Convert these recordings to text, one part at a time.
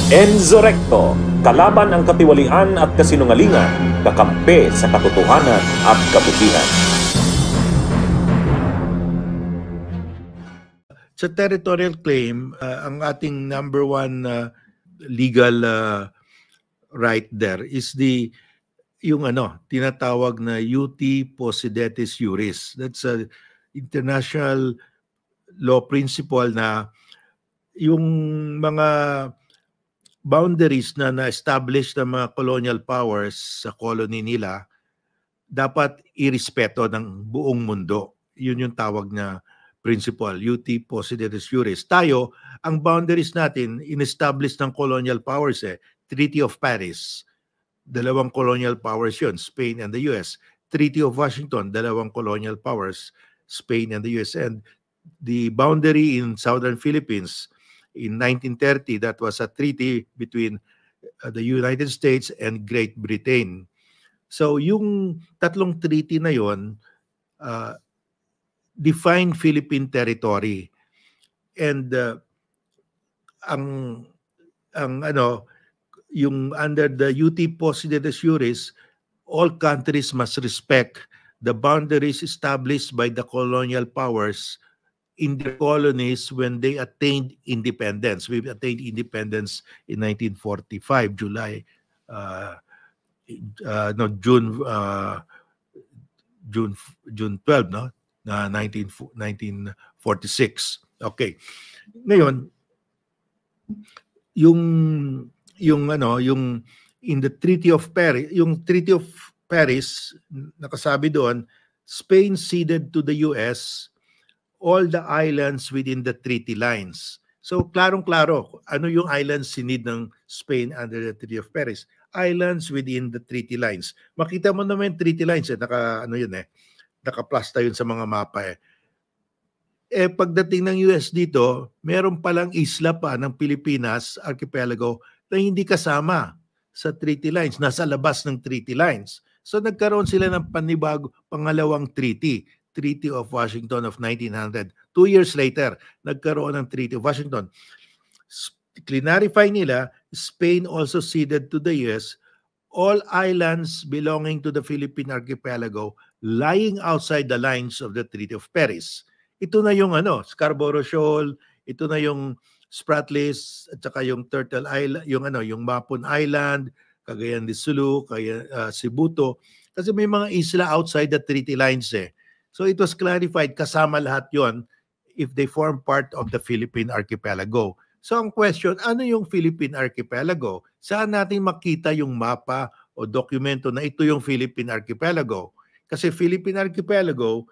Enzo Recto, kalaban ang katiwalian at kasinungalingan, kakampi sa katotohanan at kabutihan. Sa territorial claim, ang ating number one legal right there is yung tinatawag na ut possidetis juris. That's a international law principle na yung mga boundaries na na-establish ng mga colonial powers sa colony nila dapat irespeto ng buong mundo. Yun yung tawag na principle, ut possidetis juris. Tayo, ang boundaries natin in-establish ng colonial powers Treaty of Paris, dalawang colonial powers yun, Spain and the US. Treaty of Washington, dalawang colonial powers, Spain and the US. And the boundary in southern Philippines in 1930, that was a treaty between the United States and Great Britain. So yung tatlong treaty na yon define Philippine territory. And yung under the ut possidetis juris, all countries must respect the boundaries established by the colonial powers in their colonies when they attained independence. We attained independence in 1945, June 12, no? 1946. Okay. Ngayon, yung in the Treaty of Paris, yung Treaty of Paris, nakasabi doon, Spain ceded to the US all the islands within the treaty lines. So, klarong-klaro, ano yung islands sinid ng Spain under the Treaty of Paris? Islands within the treaty lines. Makita mo naman yung treaty lines, naka-plasta yun sa mga mapa . Pagdating ng US dito, meron palang isla pa ng Pilipinas, archipelago, na hindi kasama sa treaty lines, nasa labas ng treaty lines. So nagkaroon sila ng pangalawang treaty, Treaty of Washington of 1900. 2 years later, nagkaroon ng Treaty of Washington. Clarify nila, Spain also ceded to the US all islands belonging to the Philippine archipelago lying outside the lines of the Treaty of Paris. Ito na yung Scarborough Shoal, ito na yung Spratlys, at saka yung Turtle Island, yung Mapon Island, Cagayan de Sulu, Sibuto, kasi may mga isla outside the treaty lines . So it was clarified, kasama lahat yon if they form part of the Philippine archipelago. So ang question, ano yung Philippine archipelago? Saan natin makita yung mapa o dokumento na ito yung Philippine archipelago? Kasi Philippine archipelago,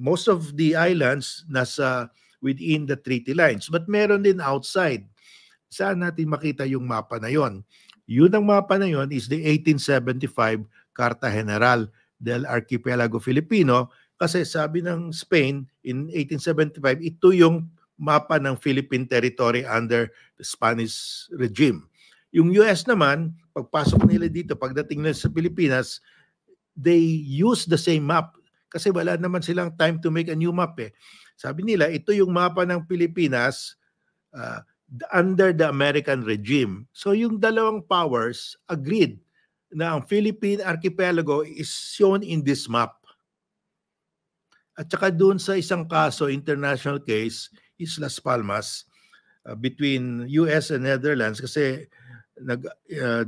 most of the islands nasa within the treaty lines, but meron din outside. Saan natin makita yung mapa na yon? Yun ang mapa na yon is the 1875 Carta General del Archipelago Filipino, kasi sabi ng Spain in 1875, ito yung mapa ng Philippine territory under the Spanish regime. Yung US naman, pagpasok nila dito, pagdating nila sa Pilipinas, they use the same map kasi wala naman silang time to make a new map . Sabi nila, ito yung mapa ng Pilipinas under the American regime. So yung dalawang powers agreed na ang Philippine archipelago is shown in this map. At saka doon sa isang kaso, international case, Islas Palmas, between US and Netherlands, kasi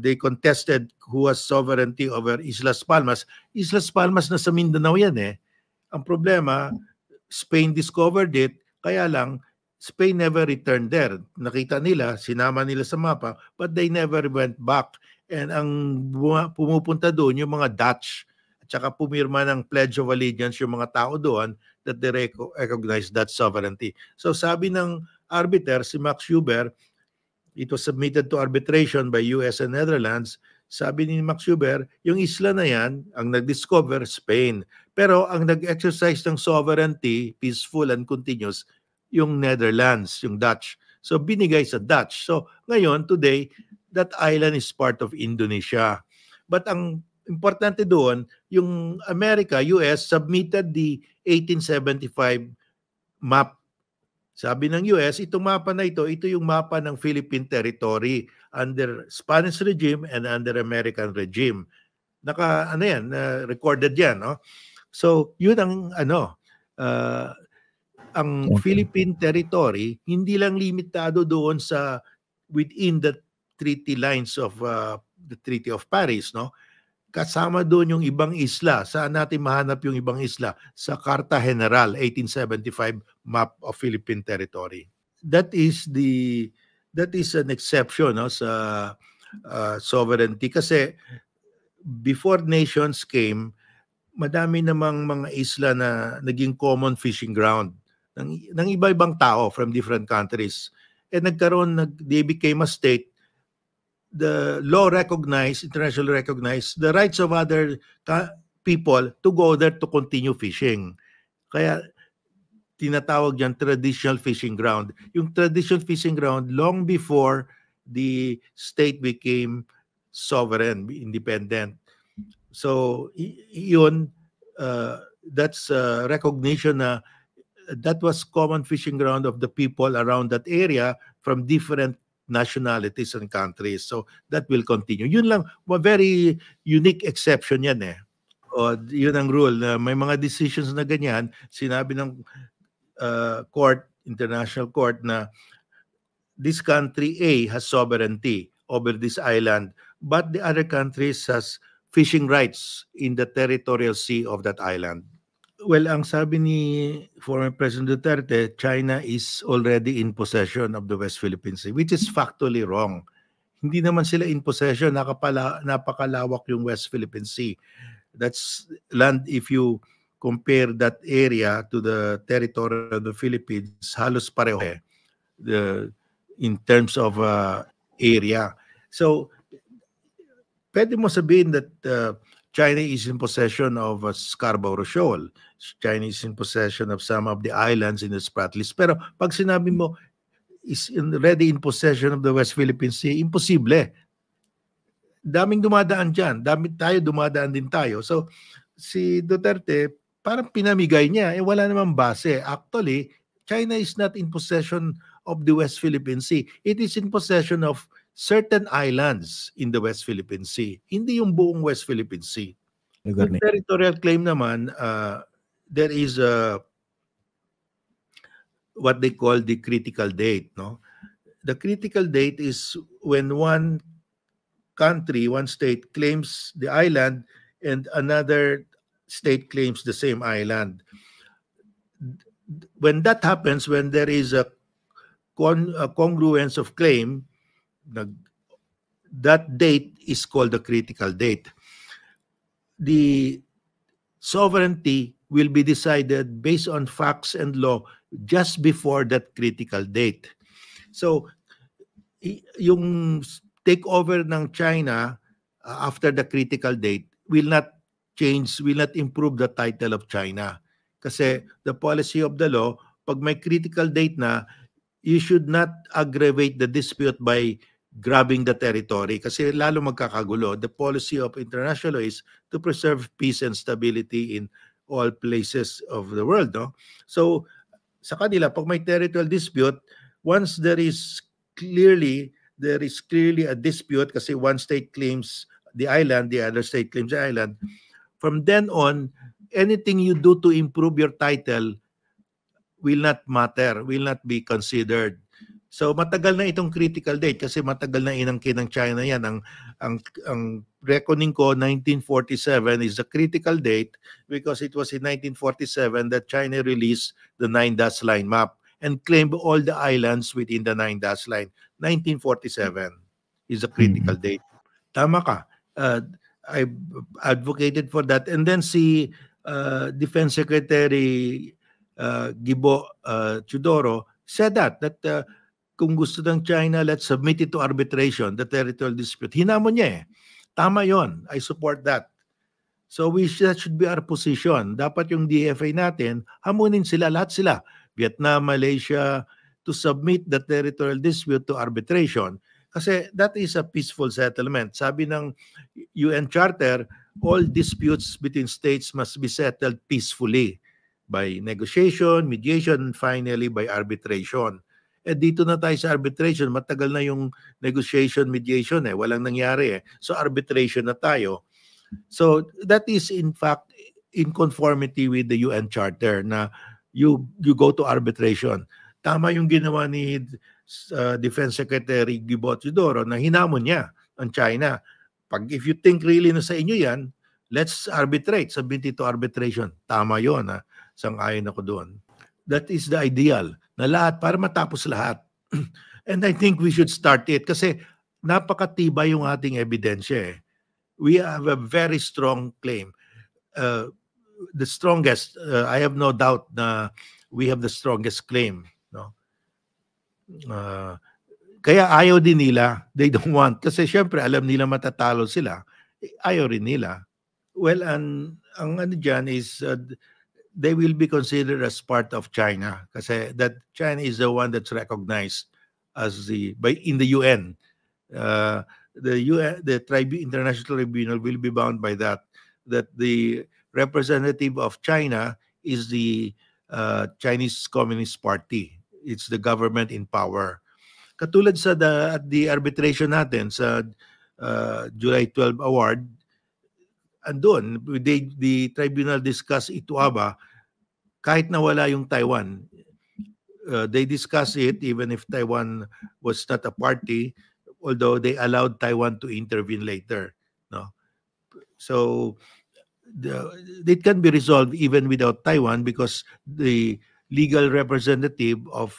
they contested who has sovereignty over Islas Palmas. Islas Palmas na sa Mindanao yan . Ang problema, Spain discovered it, kaya lang, Spain never returned there. Nakita nila, sinama nila sa mapa, but they never went back. And ang pumupunta doon, yung mga Dutch, at saka pumirma ng Pledge of Allegiance yung mga tao doon that they recognize that sovereignty. So sabi ng arbiter, si Max Huber, it was submitted to arbitration by US and Netherlands. Sabi ni Max Huber, yung isla na yan, ang nag-discover, Spain. Pero ang nag-exercise ng sovereignty, peaceful and continuous, yung Netherlands, yung Dutch. So binigay sa Dutch. So ngayon, today, that island is part of Indonesia. But ang importante doon, yung America, US, submitted the 1875 map Sabi ng US, itong mapa na ito yung mapa ng Philippine territory under Spanish regime and under American regime. Recorded yan, no? So, yun ang ang Philippine territory hindi lang limitado doon sa within the treaty lines of the Treaty of Paris, no? Kasama doon yung ibang isla. Saan natin mahanap yung ibang isla? Sa Carta General 1875 map of Philippine territory. That is an exception, no, sa sovereignty kasi before nations came, madami namang mga isla na naging common fishing ground ng iba-ibang tao from different countries. And they became a state. The law internationally recognized the rights of other people to go there to continue fishing. Kaya tinatawag yan traditional fishing ground. Yung traditional fishing ground long before the state became sovereign, independent. So yun, that's recognition na that was common fishing ground of the people around that area from different nationalities and countries. So that will continue. Yun lang, a very unique exception yan eh. O, yun ang rule. May mga decisions na ganyan, sinabi ng international court na this country A has sovereignty over this island, but the other countries has fishing rights in the territorial sea of that island. Well, ang sabi ni former President Duterte, China is already in possession of the West Philippine Sea, which is factually wrong. Hindi naman sila in possession, napakalawak yung West Philippine Sea. That's land, if you compare that area to the territory of the Philippines, halos pareho in terms of area. So, pwede mo sabihin that China is in possession of Scarborough Shoal. China is in possession of some of the islands in the Spratlys. Pero pag sinabi mo, is already in possession of the West Philippine Sea, imposible. Daming dumadaan dyan. Dumadaan din tayo. So, si Duterte, parang pinamigay niya. Wala namang base. Actually, China is not in possession of the West Philippine Sea. It is in possession of certain islands in the West Philippine Sea. Hindi yung buong West Philippine Sea. Yung territorial claim naman, there is what they call the critical date. No, the critical date is when one country, one state claims the island and another state claims the same island. When that happens, when there is a congruence of claim, that date is called the critical date. The sovereignty will be decided based on facts and law just before that critical date. So, yung takeover ng China after the critical date will not improve the title of China. Kasi the policy of the law, pag may critical date na, you should not aggravate the dispute by grabbing the territory kasi lalo magkakagulo. The policy of international law is to preserve peace and stability in all places of the world. No? So, sa kanila, pag may territorial dispute, once there is clearly a dispute kasi one state claims the island, the other state claims the island, from then on, anything you do to improve your title will not matter, will not be considered. So matagal na itong critical date kasi matagal na inangkin ng China yan. Ang reckoning ko, 1947 is the critical date because it was in 1947 that China released the 9-dash line map and claimed all the islands within the 9-dash line. 1947 is the critical date. Tama ka. I advocated for that. And then si Defense Secretary Gibo Chudoro said that kung gusto ng China, let's submit it to arbitration, the territorial dispute. Hinamon niya eh. Tama yon. I support that. So that should be our position. Dapat yung DFA natin, hamunin sila, lahat sila. Vietnam, Malaysia, to submit the territorial dispute to arbitration. Kasi that is a peaceful settlement. Sabi ng UN Charter, all disputes between states must be settled peacefully. by negotiation, mediation, and finally by arbitration. Dito na tayo sa arbitration, matagal na yung negotiation, mediation walang nangyari So arbitration na tayo. So that is in fact in conformity with the UN Charter na you go to arbitration. Tama yung ginawa ni Defense Secretary Gibo Teodoro na hinamon niya ang China. If you think really na sa inyo yan, let's arbitrate, submit it to arbitration. Tama yun sang-ayon ako doon. That is the ideal na lahat para matapos lahat. And I think we should start it kasi napakatibay yung ating ebidensya We have a very strong claim. The strongest, I have no doubt na we have the strongest claim. No? Kaya ayaw din nila. They don't want. Kasi syempre alam nila matatalo sila. Ayaw rin nila. Well, ang ano dyan is they will be considered as part of China kasi that China is the one that's recognized as in the UN. The International Tribunal will be bound by that the representative of China is the Chinese Communist Party. It's the government in power. Katulad sa the arbitration natin sa July 12 award, andun, the tribunal discussed Ituaba kahit nawala yung Taiwan. They discussed it even if Taiwan was not a party, although they allowed Taiwan to intervene later. No? So it can be resolved even without Taiwan because the legal representative of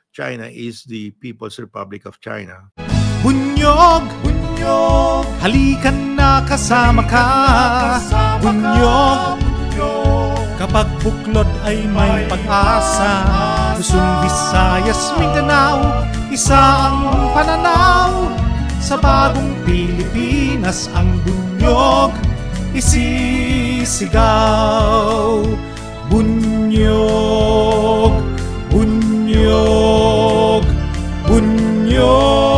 China is the People's Republic of China. Bunyog, bunyog, halikan na kasama ka. Bunyog, kapag buklod ay may pag-asa. Luzon, Visayas, Mindanao, isa ang pananaw. Sa bagong Pilipinas ang bunyog isisigaw. Bunyog, bunyog, bunyog.